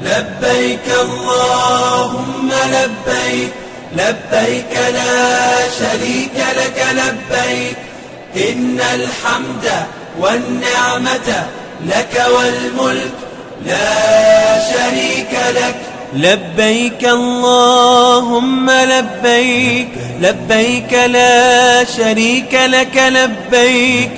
لبيك اللهم لبيك، لبيك لا شريك لك لبيك، إن الحمد والنعمة لك والملك لا شريك لك. لبيك اللهم لبيك، لبيك لا شريك لك لبيك،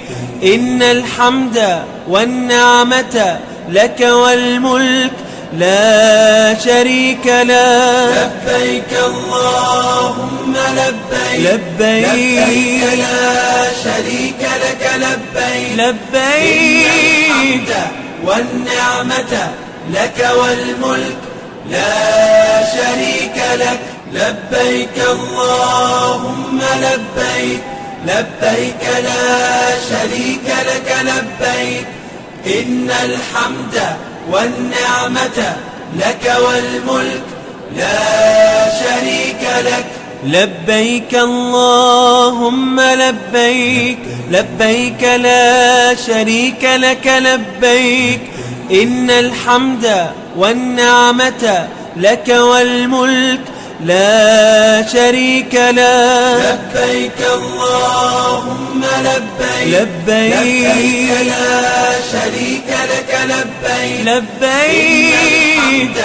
إن الحمد والنعمة لك والملك لا شريك لك. لبيك اللهم لبيك، لبيك لا شريك لك لبيك، لبيك والنعمة لك والملك لا شريك لك. لبيك اللهم لبيك، لبيك لا شريك لك لبيك، إن الحمد والنعمة لك والملك لا شريك لك. لبيك اللهم لبيك، لبيك لا شريك لك لبيك، إن الحمد والنعمة لك والملك لا شريك لك. لبيك اللهم لبيك، لبيك لا شريك لك لبيك، لبيك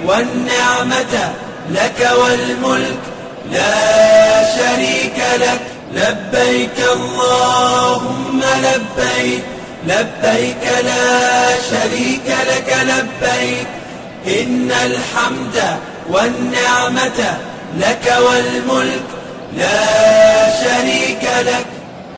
والنعمة لك والملك لا شريك لك. لبيك اللهم لبيك، لبيك لا شريك لك لبيك، إن الحمد والنعمة لك والملك لا شريك لك.